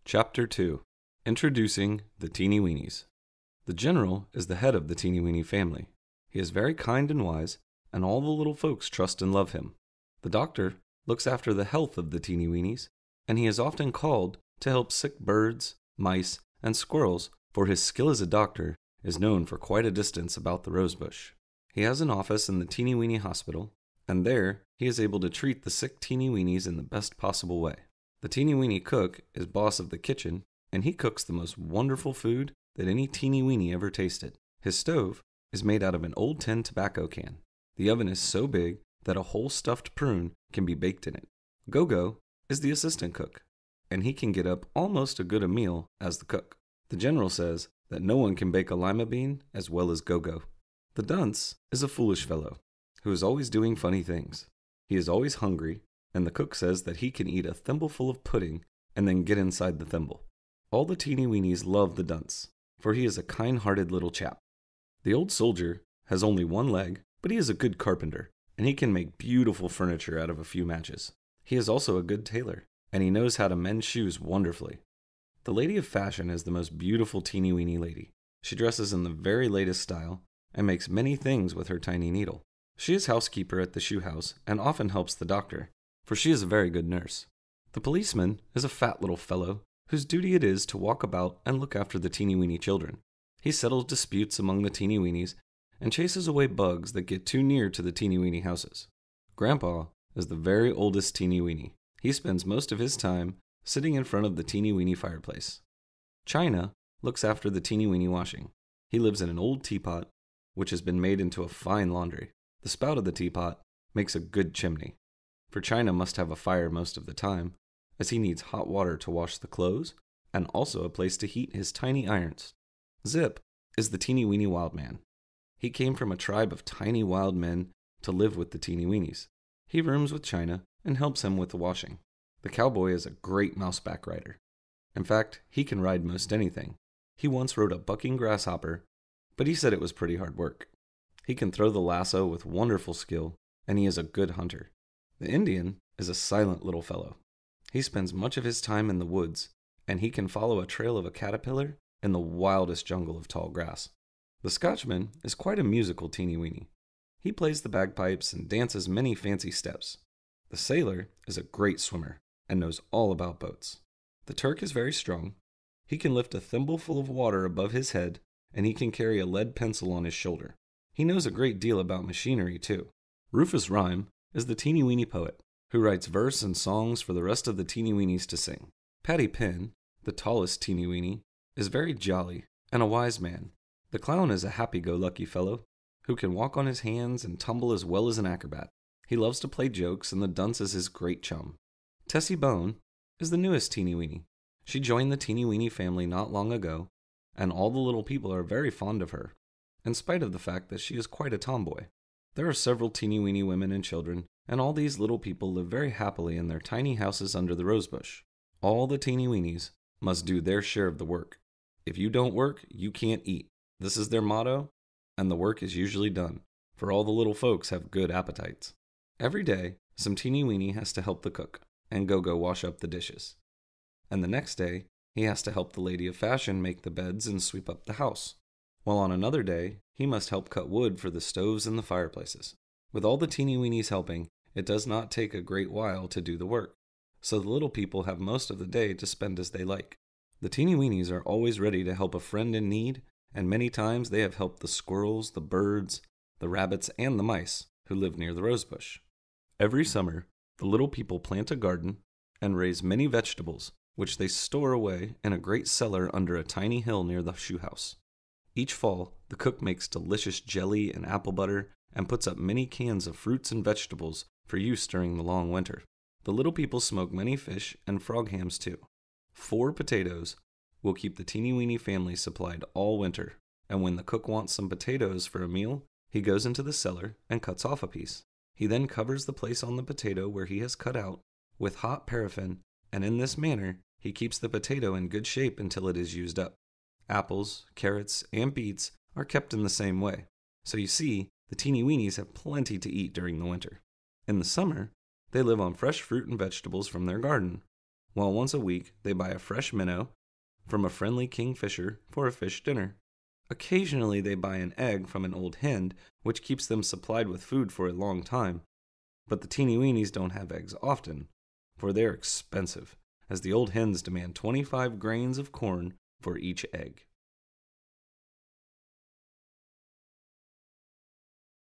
Chapter 2. Introducing the Teenie Weenies. The General is the head of the Teenie Weenie family. He is very kind and wise, and all the little folks trust and love him. The doctor looks after the health of the Teenie Weenies, and he is often called to help sick birds, mice, and squirrels, for his skill as a doctor is known for quite a distance about the rosebush. He has an office in the Teenie Weenie Hospital, and there he is able to treat the sick Teenie Weenies in the best possible way. The Teenie Weenie cook is boss of the kitchen, and he cooks the most wonderful food that any Teenie Weenie ever tasted. His stove is made out of an old tin tobacco can. The oven is so big that a whole stuffed prune can be baked in it. Go-Go is the assistant cook, and he can get up almost as good a meal as the cook. The General says that no one can bake a lima bean as well as Go-Go. The Dunce is a foolish fellow who is always doing funny things. He is always hungry, and the cook says that he can eat a thimbleful of pudding and then get inside the thimble. All the Teenie Weenies love the Dunce, for he is a kind-hearted little chap. The old soldier has only one leg, but he is a good carpenter, and he can make beautiful furniture out of a few matches. He is also a good tailor, and he knows how to mend shoes wonderfully. The Lady of Fashion is the most beautiful Teenie Weenie lady. She dresses in the very latest style and makes many things with her tiny needle. She is housekeeper at the shoe house and often helps the doctor, for she is a very good nurse. The policeman is a fat little fellow whose duty it is to walk about and look after the Teenie Weenie children. He settles disputes among the Teenie Weenies and chases away bugs that get too near to the Teenie Weenie houses. Grandpa is the very oldest Teenie Weenie. He spends most of his time sitting in front of the Teenie Weenie fireplace. China looks after the Teenie Weenie washing. He lives in an old teapot, which has been made into a fine laundry. The spout of the teapot makes a good chimney, for China must have a fire most of the time, as he needs hot water to wash the clothes, and also a place to heat his tiny irons. Zip is the Teenie Weenie wild man. He came from a tribe of tiny wild men to live with the Teenie Weenies. He rooms with China and helps him with the washing. The cowboy is a great mouseback rider. In fact, he can ride most anything. He once rode a bucking grasshopper, but he said it was pretty hard work. He can throw the lasso with wonderful skill, and he is a good hunter. The Indian is a silent little fellow. He spends much of his time in the woods, and he can follow a trail of a caterpillar in the wildest jungle of tall grass. The Scotchman is quite a musical Teenie Weenie. He plays the bagpipes and dances many fancy steps. The sailor is a great swimmer and knows all about boats. The Turk is very strong. He can lift a thimbleful of water above his head, and he can carry a lead pencil on his shoulder. He knows a great deal about machinery, too. Rufus Rhyme is the Teenie Weenie poet, who writes verse and songs for the rest of the Teenie Weenies to sing. Paddy Pin, the tallest Teenie Weenie, is very jolly and a wise man. The clown is a happy-go-lucky fellow who can walk on his hands and tumble as well as an acrobat. He loves to play jokes, and the Dunce is his great chum. Tessie Bone is the newest Teenie Weenie. She joined the Teenie Weenie family not long ago, and all the little people are very fond of her, in spite of the fact that she is quite a tomboy. There are several Teenie Weenie women and children, and all these little people live very happily in their tiny houses under the rosebush. All the Teenie Weenies must do their share of the work. If you don't work, you can't eat. This is their motto, and the work is usually done, for all the little folks have good appetites. Every day, some Teenie Weenie has to help the cook, and Go-Go wash up the dishes. And the next day, he has to help the Lady of Fashion make the beds and sweep up the house, while on another day, he must help cut wood for the stoves and the fireplaces. With all the Teenie Weenies helping, it does not take a great while to do the work, so the little people have most of the day to spend as they like. The Teenie Weenies are always ready to help a friend in need, and many times they have helped the squirrels, the birds, the rabbits, and the mice who live near the rosebush. Every summer, the little people plant a garden and raise many vegetables, which they store away in a great cellar under a tiny hill near the shoe house. Each fall, the cook makes delicious jelly and apple butter and puts up many cans of fruits and vegetables for use during the long winter. The little people smoke many fish and frog hams too. 4 potatoes will keep the Teenie Weenie family supplied all winter, and when the cook wants some potatoes for a meal, he goes into the cellar and cuts off a piece. He then covers the place on the potato where he has cut out with hot paraffin, and in this manner, he keeps the potato in good shape until it is used up. Apples, carrots, and beets are kept in the same way. So you see, the Teenie Weenies have plenty to eat during the winter. In the summer, they live on fresh fruit and vegetables from their garden, while once a week they buy a fresh minnow from a friendly kingfisher for a fish dinner. Occasionally they buy an egg from an old hen, which keeps them supplied with food for a long time. But the Teenie Weenies don't have eggs often, for they're expensive, as the old hens demand 25 grains of corn for each egg.